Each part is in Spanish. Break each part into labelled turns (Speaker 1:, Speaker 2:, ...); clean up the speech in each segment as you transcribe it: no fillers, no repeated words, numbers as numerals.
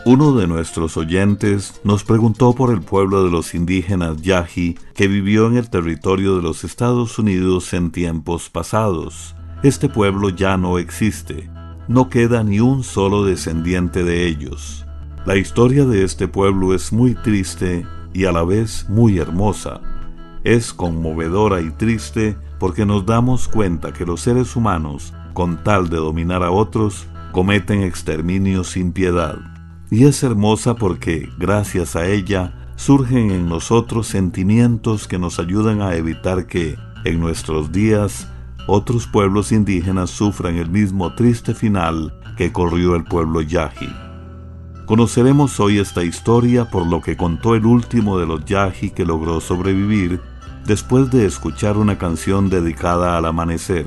Speaker 1: Uno de nuestros oyentes nos preguntó por el pueblo de los indígenas Yahi que vivió en el territorio de los Estados Unidos en tiempos pasados. Este pueblo ya no existe. No queda ni un solo descendiente de ellos. La historia de este pueblo es muy triste y a la vez muy hermosa. Es conmovedora y triste porque nos damos cuenta que los seres humanos, con tal de dominar a otros, cometen exterminio sin piedad. Y es hermosa porque, gracias a ella, surgen en nosotros sentimientos que nos ayudan a evitar que, en nuestros días, otros pueblos indígenas sufran el mismo triste final que corrió el pueblo Yahi. Conoceremos hoy esta historia por lo que contó el último de los Yahi que logró sobrevivir después de escuchar una canción dedicada al amanecer.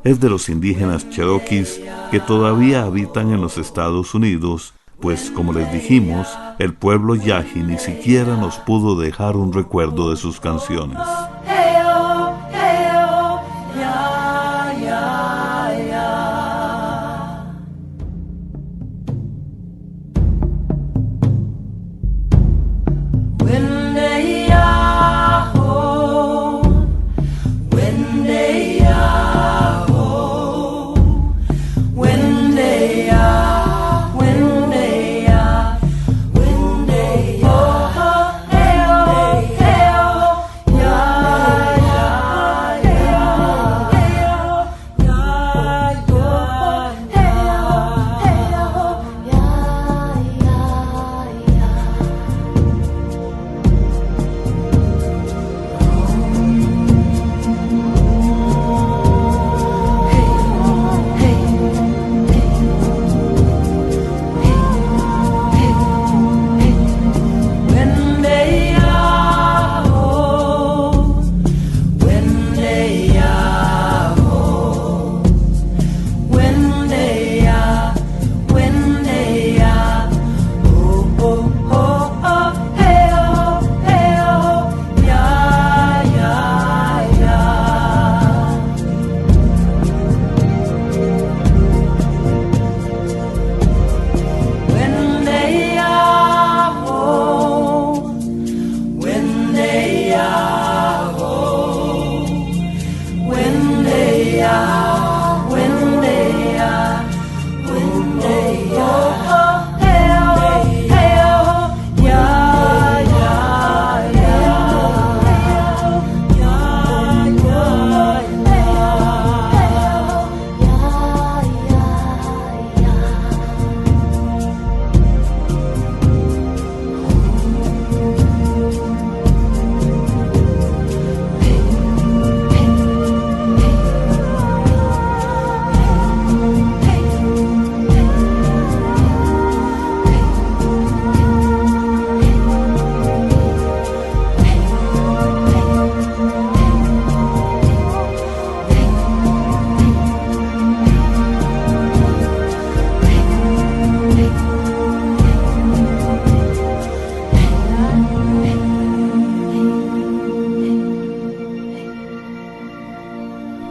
Speaker 1: Es de los indígenas cherokees que todavía habitan en los Estados Unidos, pues como les dijimos, el pueblo Yahi ni siquiera nos pudo dejar un recuerdo de sus canciones.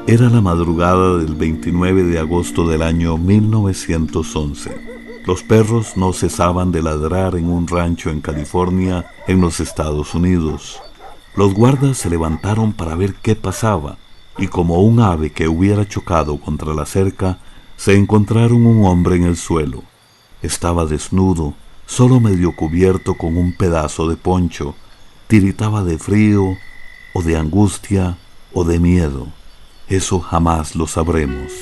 Speaker 1: Era la madrugada del 29 de agosto del año 1911. Los perros no cesaban de ladrar en un rancho en California, en los Estados Unidos. Los guardas se levantaron para ver qué pasaba, y como un ave que hubiera chocado contra la cerca, se encontraron un hombre en el suelo. Estaba desnudo, solo medio cubierto con un pedazo de poncho. Tiritaba de frío, o de angustia, o de miedo. Eso jamás lo sabremos.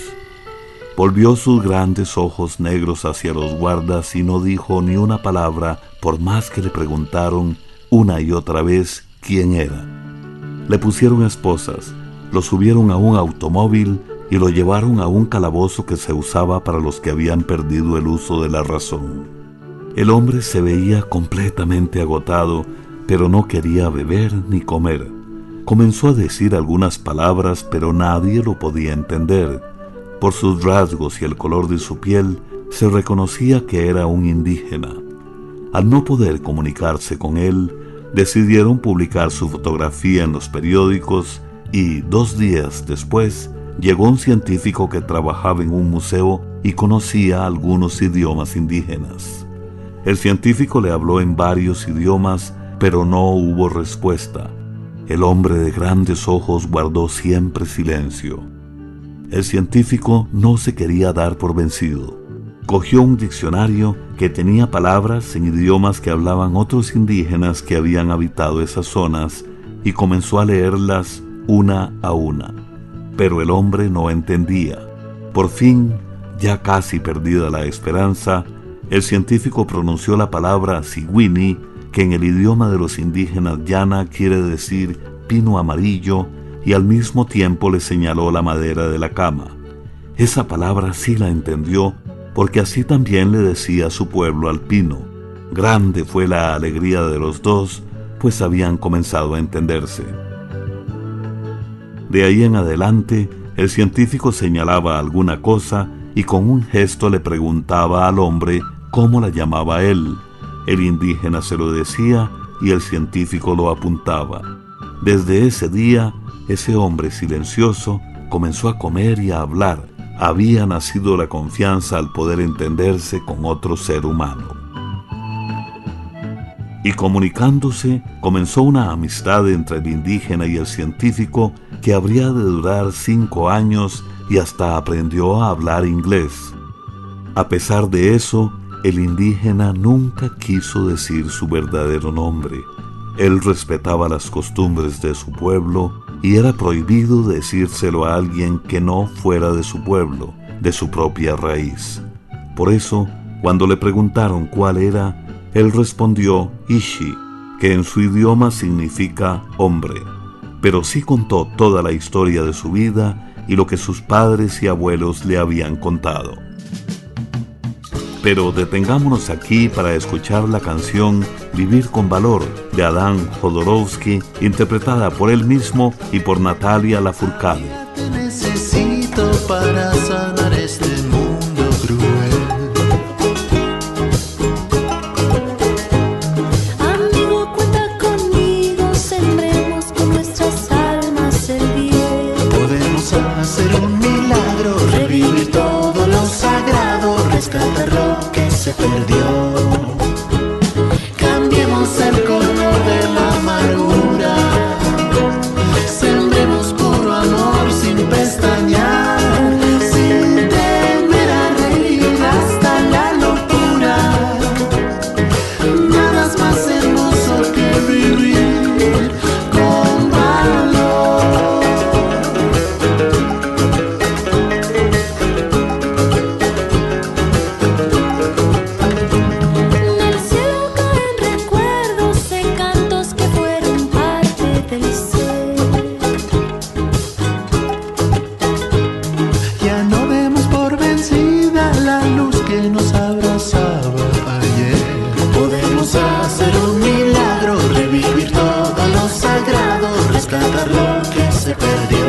Speaker 1: Volvió sus grandes ojos negros hacia los guardas y no dijo ni una palabra, por más que le preguntaron una y otra vez quién era. Le pusieron esposas, lo subieron a un automóvil y lo llevaron a un calabozo que se usaba para los que habían perdido el uso de la razón. El hombre se veía completamente agotado, pero no quería beber ni comer. Comenzó a decir algunas palabras, pero nadie lo podía entender. Por sus rasgos y el color de su piel, se reconocía que era un indígena. Al no poder comunicarse con él, decidieron publicar su fotografía en los periódicos y 2 días después llegó un científico que trabajaba en un museo y conocía algunos idiomas indígenas. El científico le habló en varios idiomas, pero no hubo respuesta. El hombre de grandes ojos guardó siempre silencio. El científico no se quería dar por vencido. Cogió un diccionario que tenía palabras en idiomas que hablaban otros indígenas que habían habitado esas zonas y comenzó a leerlas una a una. Pero el hombre no entendía. Por fin, ya casi perdida la esperanza, el científico pronunció la palabra sigüini, que en el idioma de los indígenas llana quiere decir pino amarillo, y al mismo tiempo le señaló la madera de la cama. Esa palabra sí la entendió, porque así también le decía a su pueblo al pino. Grande fue la alegría de los dos, pues habían comenzado a entenderse. De ahí en adelante, el científico señalaba alguna cosa y con un gesto le preguntaba al hombre cómo la llamaba él. El indígena se lo decía y el científico lo apuntaba. Desde ese día, ese hombre silencioso comenzó a comer y a hablar. Había nacido la confianza al poder entenderse con otro ser humano. Y comunicándose, comenzó una amistad entre el indígena y el científico que habría de durar 5 años y hasta aprendió a hablar inglés. A pesar de eso, el indígena nunca quiso decir su verdadero nombre. Él respetaba las costumbres de su pueblo y era prohibido decírselo a alguien que no fuera de su pueblo, de su propia raíz. Por eso, cuando le preguntaron cuál era, él respondió Ishi, que en su idioma significa hombre, pero sí contó toda la historia de su vida y lo que sus padres y abuelos le habían contado. Pero detengámonos aquí para escuchar la canción Vivir con Valor de Adán Jodorowsky, interpretada por él mismo y por Natalia Lafourcade.
Speaker 2: Te necesito para sanar este mundo cruel.
Speaker 3: Amigo, cuenta conmigo, sembremos con nuestras almas el bien.
Speaker 2: Podemos hacer un milagro, revivir todo lo sagrado, rescatar lo que se perdió. Cambiemos el color de la amargura, sembremos puro amor sin pestañear, sin temer a reír hasta la locura. Nada es más hermoso que vivir con valor.
Speaker 3: Del cielo caen recuerdos de cantos que fueron parte del ser.
Speaker 2: Ya no demos por vencida la luz que nos abrazaba ayer. Podemos hacer un milagro, revivir todo lo sagrado, rescatar lo que se perdió.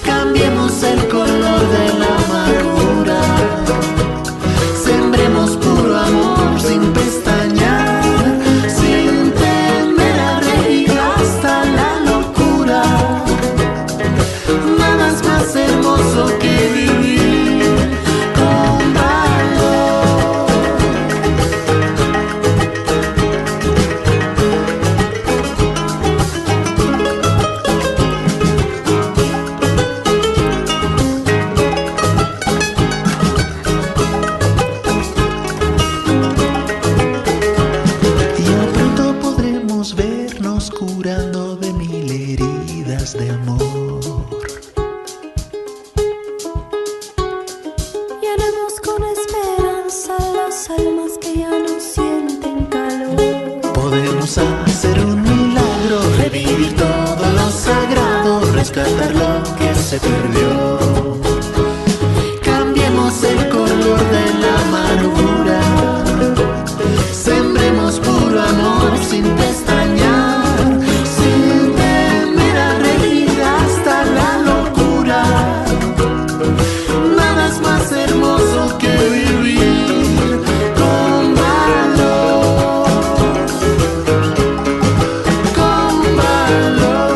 Speaker 2: Cambiemos el color de la amargura, sembremos puro amor sin pestañear, sin temer a reír hasta la locura. Nada es más hermoso que vivir con valor. Y a pronto podremos vernos curando de 1000 heridas de amor.
Speaker 3: Llenemos con esperanza las almas que ya no sienten calor.
Speaker 2: Podemos hacer un milagro, revivir todo lo sagrado, rescatar lo que se perdió. Cambiemos el color de la amargura, sembremos puro amor sin pestañear, sin temer a reír hasta la locura. Nada es más hermoso que vivir con valor. Con valor.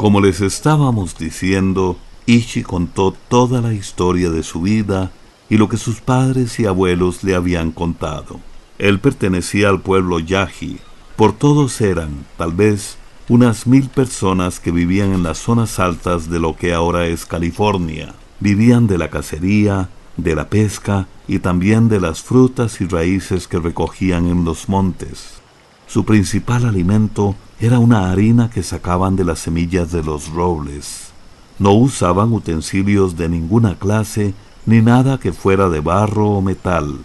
Speaker 1: Como les estábamos diciendo, Ishi contó toda la historia de su vida y lo que sus padres y abuelos le habían contado. Él pertenecía al pueblo Yaji. Por todos eran, tal vez, unas 1000 personas que vivían en las zonas altas de lo que ahora es California. Vivían de la cacería, de la pesca y también de las frutas y raíces que recogían en los montes. Su principal alimento era una harina que sacaban de las semillas de los robles. No usaban utensilios de ninguna clase ni nada que fuera de barro o metal.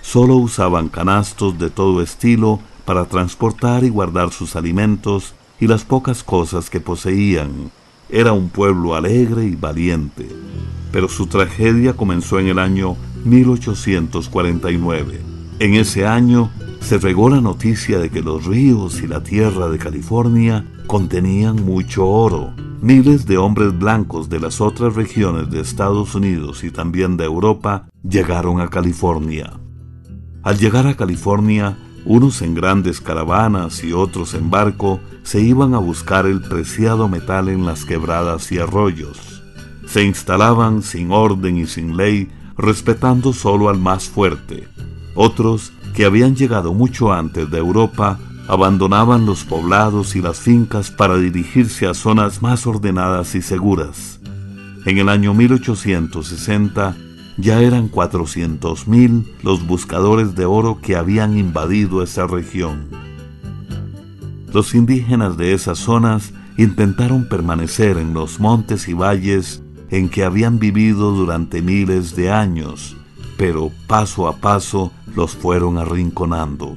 Speaker 1: Solo usaban canastos de todo estilo para transportar y guardar sus alimentos y las pocas cosas que poseían. Era un pueblo alegre y valiente, pero su tragedia comenzó en el año 1849. En ese año se regó la noticia de que los ríos y la tierra de California contenían mucho oro. Miles de hombres blancos de las otras regiones de Estados Unidos y también de Europa llegaron a California. Al llegar a California, unos en grandes caravanas y otros en barco se iban a buscar el preciado metal en las quebradas y arroyos. Se instalaban sin orden y sin ley, respetando solo al más fuerte. Otros, que habían llegado mucho antes de Europa, abandonaban los poblados y las fincas para dirigirse a zonas más ordenadas y seguras. En el año 1860, ya eran 400,000 los buscadores de oro que habían invadido esa región. Los indígenas de esas zonas intentaron permanecer en los montes y valles en que habían vivido durante miles de años, pero paso a paso los fueron arrinconando.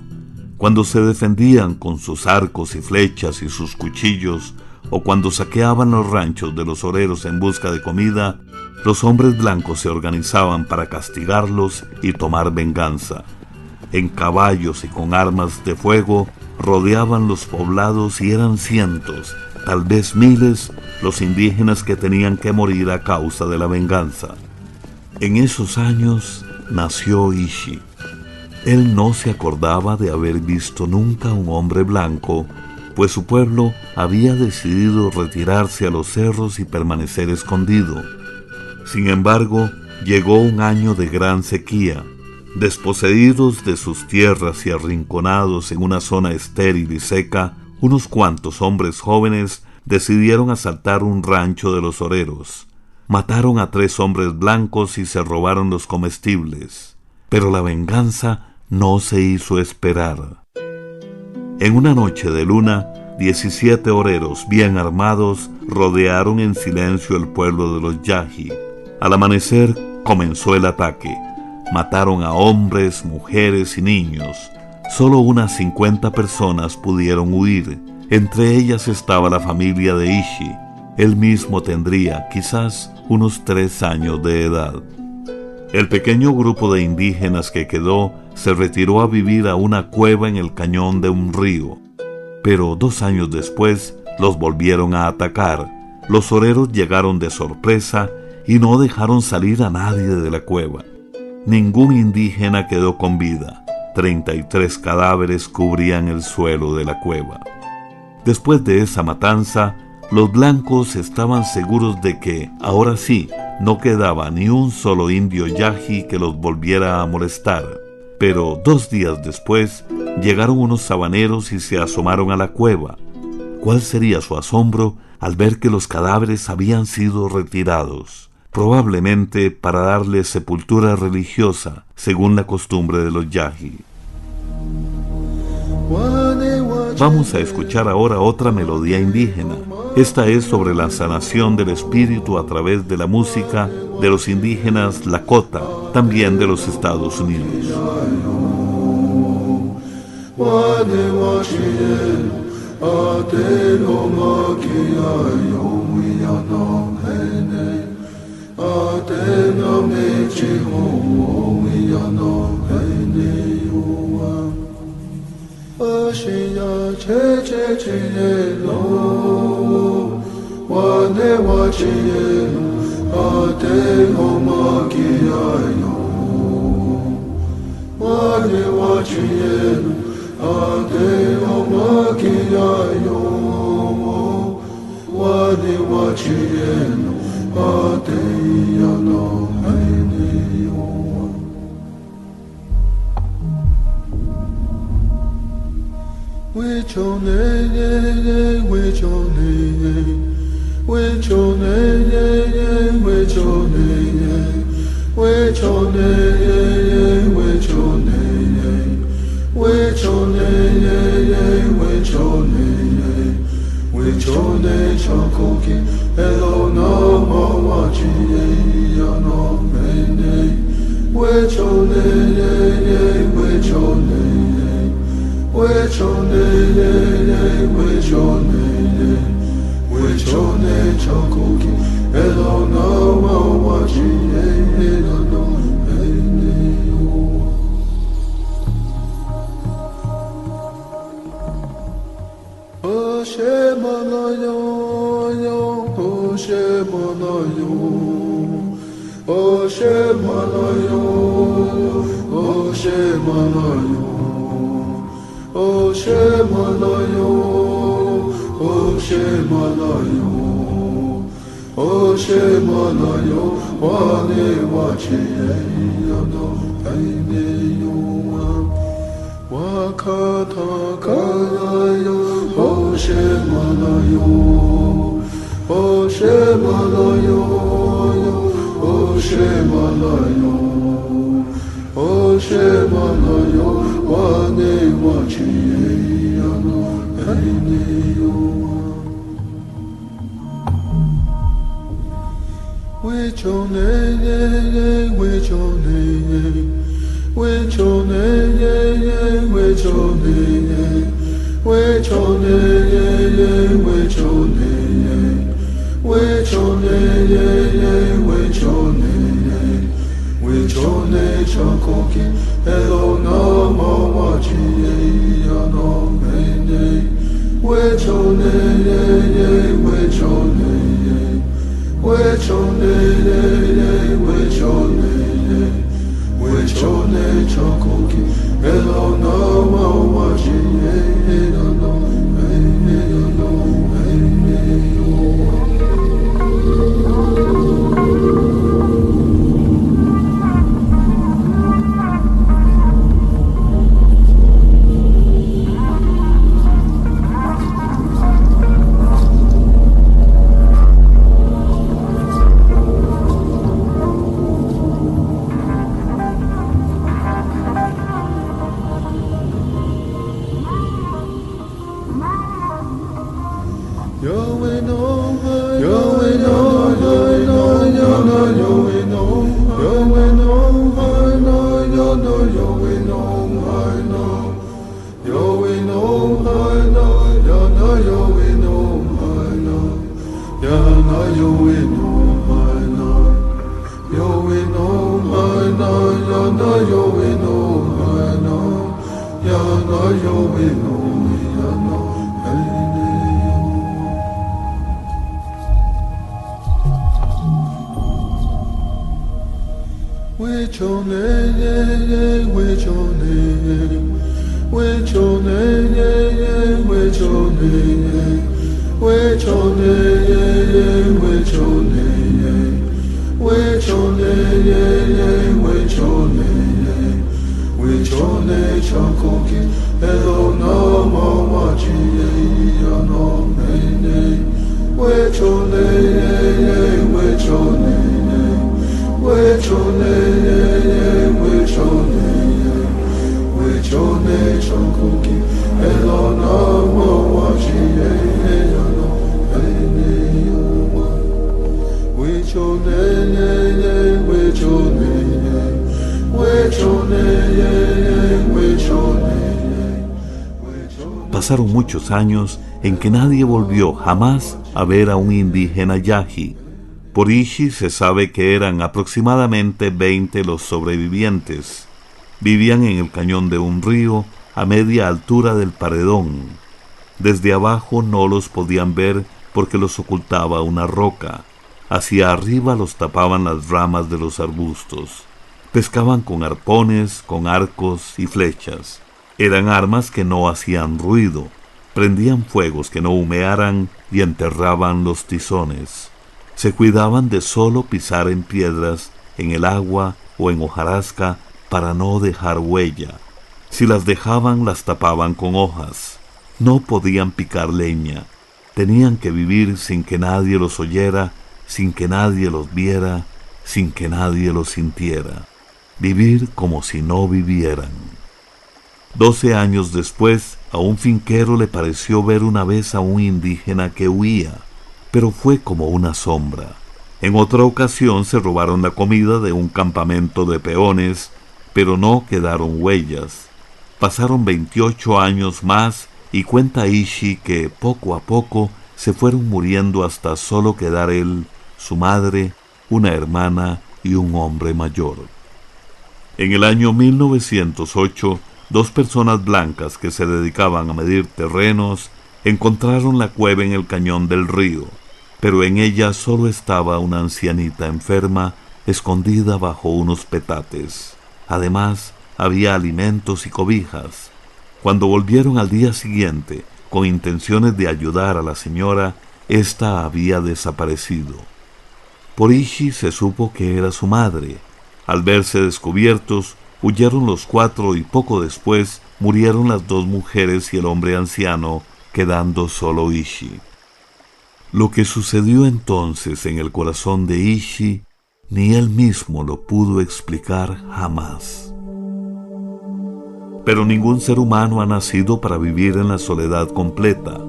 Speaker 1: Cuando se defendían con sus arcos y flechas y sus cuchillos, o cuando saqueaban los ranchos de los oreros en busca de comida, los hombres blancos se organizaban para castigarlos y tomar venganza. En caballos y con armas de fuego rodeaban los poblados y eran cientos, tal vez miles, los indígenas que tenían que morir a causa de la venganza. En esos años nació Ishi. Él no se acordaba de haber visto nunca un hombre blanco, pues su pueblo había decidido retirarse a los cerros y permanecer escondido. Sin embargo, llegó un año de gran sequía. Desposeídos de sus tierras y arrinconados en una zona estéril y seca, unos cuantos hombres jóvenes decidieron asaltar un rancho de los oreros. Mataron a 3 hombres blancos y se robaron los comestibles. Pero la venganza no se hizo esperar. En una noche de luna, 17 oreros bien armados rodearon en silencio el pueblo de los Yaji. Al amanecer comenzó el ataque. Mataron a hombres, mujeres y niños. Solo unas 50 personas pudieron huir. Entre ellas estaba la familia de Ishi. Él mismo tendría quizás unos 3 años de edad. El pequeño grupo de indígenas que quedó se retiró a vivir a una cueva en el cañón de un río. Pero 2 años después los volvieron a atacar. Los oreros llegaron de sorpresa y no dejaron salir a nadie de la cueva. Ningún indígena quedó con vida. 33 cadáveres cubrían el suelo de la cueva. Después de esa matanza, los blancos estaban seguros de que, ahora sí, no quedaba ni un solo indio Yaji que los volviera a molestar. Pero 2 días después, llegaron unos sabaneros y se asomaron a la cueva. ¿Cuál sería su asombro al ver que los cadáveres habían sido retirados? Probablemente para darle sepultura religiosa, según la costumbre de los Yaji. Vamos a escuchar ahora otra melodía indígena. Esta es sobre la sanación del espíritu a través de la música de los indígenas Lakota, también de los Estados Unidos.
Speaker 2: Ashiya che che che lo wane wa che ate no ma ki ayo wane wa che ate no ma ki ayo wane chieno, ateya no haineo. Wichone, wichone, wichone, wichone, wichone, wichone, wichone, wichone, wichone, chakoki, elo no mawachi, no mene, wichone, wichone, wichone, wichone, wichone, chakoki, elo no mawachi, no mene. Oshemanayo, Oshemanayo, Oshemanayo, Oshemanayo, Oshemanayo, Oshemanayo, Oshemanayo, wane wachiye yano aineyo. Wakatakarayo, Oshemanayo, Oshemanayo, Oshemanayo, Oshemanayo, wane wachiye yano aineyo. Wichone, wichone, wichone, wichone, wichone, wichone, wichone, wichone, wichone, chakoki, elo no mawachi, no mene, wichone, wichone, wichone, wichone, wichone, chakoki, elo no mawachi, no mene, no mene.
Speaker 1: Pasaron muchos años en que nadie volvió jamás a ver a un indígena yaji. Por Ishi se sabe que eran aproximadamente 20 los sobrevivientes. Vivían en el cañón de un río a media altura del paredón. Desde abajo no los podían ver porque los ocultaba una roca. Hacia arriba los tapaban las ramas de los arbustos. Pescaban con arpones, con arcos y flechas. Eran armas que no hacían ruido. prendían fuegos que no humearan y enterraban los tizones. Se cuidaban de solo pisar en piedras, en el agua o en hojarasca para no dejar huella. Si las dejaban, las tapaban con hojas. No podían picar leña. Tenían que vivir sin que nadie los oyera, sin que nadie los viera, sin que nadie los sintiera. Vivir como si no vivieran. 12 años después, a un finquero le pareció ver una vez a un indígena que huía, pero fue como una sombra. En otra ocasión se robaron la comida de un campamento de peones, pero no quedaron huellas. Pasaron 28 años más y cuenta Ishi que poco a poco se fueron muriendo hasta solo quedar él, su madre, una hermana y un hombre mayor. En el año 1908, 2 personas blancas que se dedicaban a medir terrenos encontraron la cueva en el cañón del río, pero en ella solo estaba una ancianita enferma escondida bajo unos petates. Además, había alimentos y cobijas. Cuando volvieron al día siguiente, con intenciones de ayudar a la señora, ésta había desaparecido. Por Ishi se supo que era su madre. Al verse descubiertos, huyeron los 4 y poco después murieron las 2 mujeres y el hombre anciano, quedando solo Ishi. Lo que sucedió entonces en el corazón de Ishi, ni él mismo lo pudo explicar jamás. Pero ningún ser humano ha nacido para vivir en la soledad completa.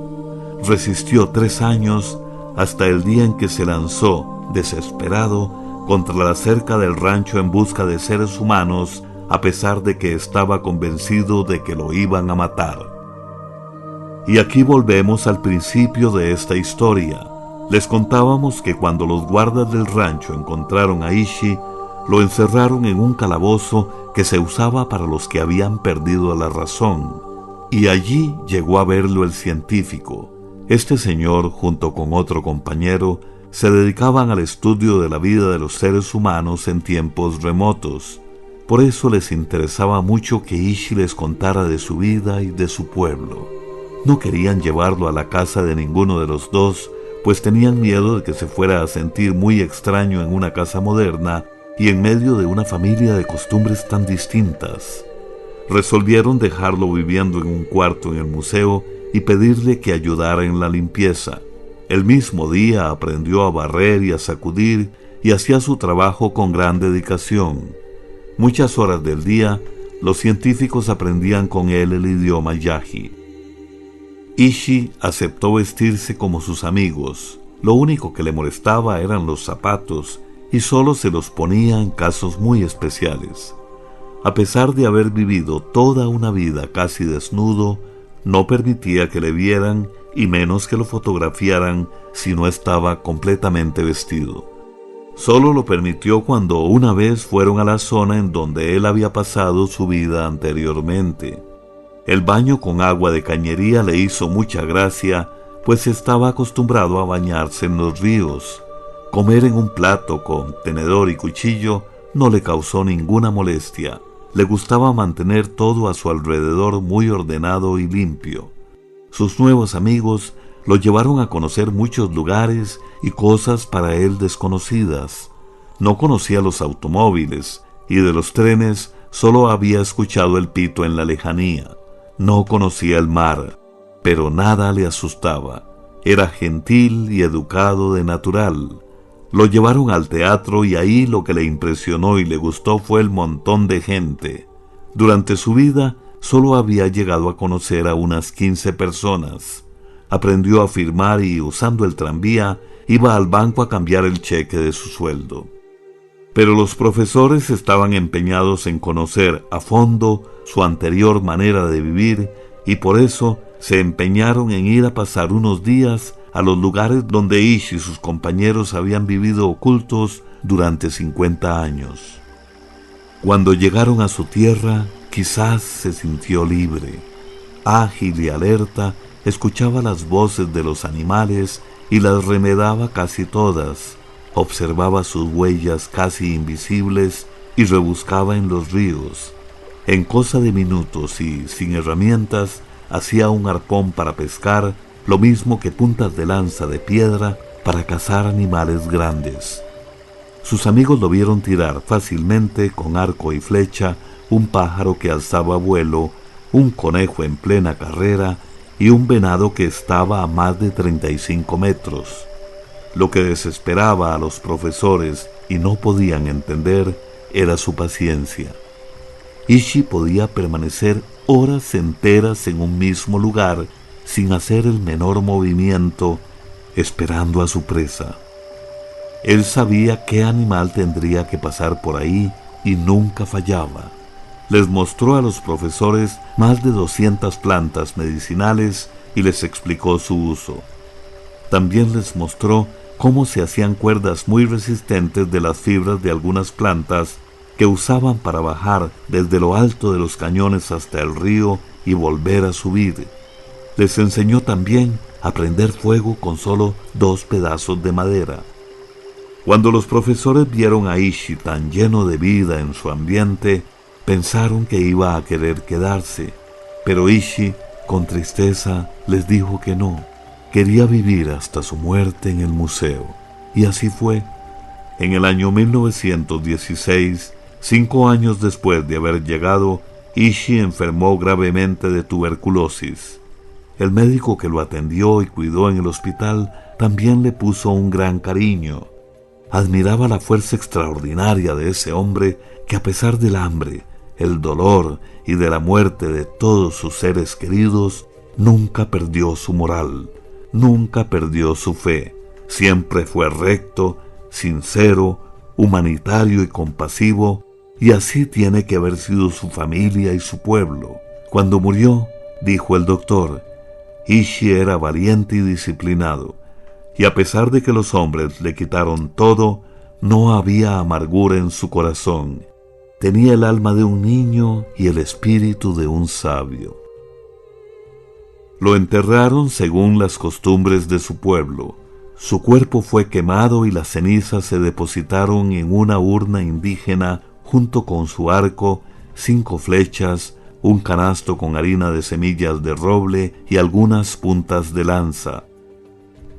Speaker 1: Resistió 3 años hasta el día en que se lanzó, desesperado, contra la cerca del rancho en busca de seres humanos, a pesar de que estaba convencido de que lo iban a matar. Y aquí volvemos al principio de esta historia. Les contábamos que cuando los guardas del rancho encontraron a Ishi, lo encerraron en un calabozo que se usaba para los que habían perdido la razón, y allí llegó a verlo el científico. Este señor, junto con otro compañero, se dedicaban al estudio de la vida de los seres humanos en tiempos remotos. Por eso les interesaba mucho que Ishi les contara de su vida y de su pueblo. No querían llevarlo a la casa de ninguno de los 2, pues tenían miedo de que se fuera a sentir muy extraño en una casa moderna y en medio de una familia de costumbres tan distintas. Resolvieron dejarlo viviendo en un cuarto en el museo y pedirle que ayudara en la limpieza. El mismo día aprendió a barrer y a sacudir y hacía su trabajo con gran dedicación. Muchas horas del día, los científicos aprendían con él el idioma Yaji. Ishi aceptó vestirse como sus amigos. Lo único que le molestaba eran los zapatos y solo se los ponía en casos muy especiales. A pesar de haber vivido toda una vida casi desnudo, no permitía que le vieran y menos que lo fotografiaran si no estaba completamente vestido. Solo lo permitió cuando una vez fueron a la zona en donde él había pasado su vida anteriormente. El baño con agua de cañería le hizo mucha gracia, pues estaba acostumbrado a bañarse en los ríos. Comer en un plato con tenedor y cuchillo no le causó ninguna molestia. Le gustaba mantener todo a su alrededor muy ordenado y limpio. Sus nuevos amigos lo llevaron a conocer muchos lugares y cosas para él desconocidas. No conocía los automóviles y de los trenes solo había escuchado el pito en la lejanía. No conocía el mar, pero nada le asustaba. Era gentil y educado de natural. Lo llevaron al teatro y ahí lo que le impresionó y le gustó fue el montón de gente. Durante su vida solo había llegado a conocer a unas 15 personas. Aprendió a firmar y, usando el tranvía, iba al banco a cambiar el cheque de su sueldo. Pero los profesores estaban empeñados en conocer a fondo su anterior manera de vivir y por eso se empeñaron en ir a pasar unos días a los lugares donde Ishi y sus compañeros habían vivido ocultos durante 50 años. Cuando llegaron a su tierra, quizás se sintió libre. Ágil y alerta, escuchaba las voces de los animales y las remedaba casi todas. Observaba sus huellas casi invisibles y rebuscaba en los ríos. En cosa de minutos y sin herramientas, hacía un arpón para pescar, lo mismo que puntas de lanza de piedra para cazar animales grandes. Sus amigos lo vieron tirar fácilmente con arco y flecha un pájaro que alzaba vuelo, un conejo en plena carrera y un venado que estaba a más de 35 metros. Lo que desesperaba a los profesores y no podían entender era su paciencia. Ishi podía permanecer horas enteras en un mismo lugar sin hacer el menor movimiento, esperando a su presa. Él sabía qué animal tendría que pasar por ahí y nunca fallaba. Les mostró a los profesores más de 200 plantas medicinales y les explicó su uso. También les mostró cómo se hacían cuerdas muy resistentes de las fibras de algunas plantas que usaban para bajar desde lo alto de los cañones hasta el río y volver a subir. Les enseñó también a prender fuego con solo 2 pedazos de madera. Cuando los profesores vieron a Ishi tan lleno de vida en su ambiente, pensaron que iba a querer quedarse, pero Ishi, con tristeza, les dijo que no. Quería vivir hasta su muerte en el museo. Y así fue. En el año 1916, 5 años después de haber llegado, Ishi enfermó gravemente de tuberculosis. El médico que lo atendió y cuidó en el hospital también le puso un gran cariño. Admiraba la fuerza extraordinaria de ese hombre que, a pesar del hambre, el dolor y de la muerte de todos sus seres queridos, nunca perdió su moral, nunca perdió su fe. Siempre fue recto, sincero, humanitario y compasivo, y así tiene que haber sido su familia y su pueblo. Cuando murió, dijo el doctor, Ishi era valiente y disciplinado, y a pesar de que los hombres le quitaron todo, no había amargura en su corazón. Tenía el alma de un niño y el espíritu de un sabio. Lo enterraron según las costumbres de su pueblo. Su cuerpo fue quemado y las cenizas se depositaron en una urna indígena junto con su arco, 5 flechas, un canasto con harina de semillas de roble y algunas puntas de lanza.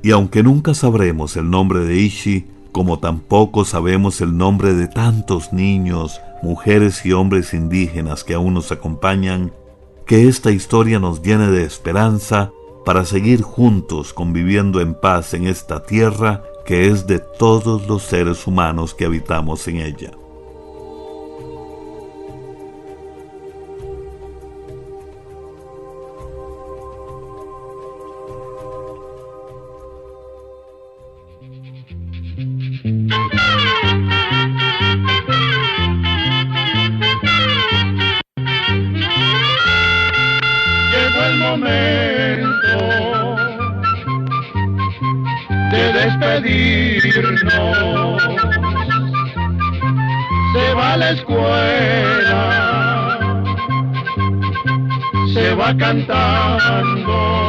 Speaker 1: Y aunque nunca sabremos el nombre de Ishi, como tampoco sabemos el nombre de tantos niños, mujeres y hombres indígenas que aún nos acompañan, que esta historia nos llene de esperanza para seguir juntos conviviendo en paz en esta tierra que es de todos los seres humanos que habitamos en ella.
Speaker 4: Llegó el momento de despedirnos. Se va a la escuela, se va cantando.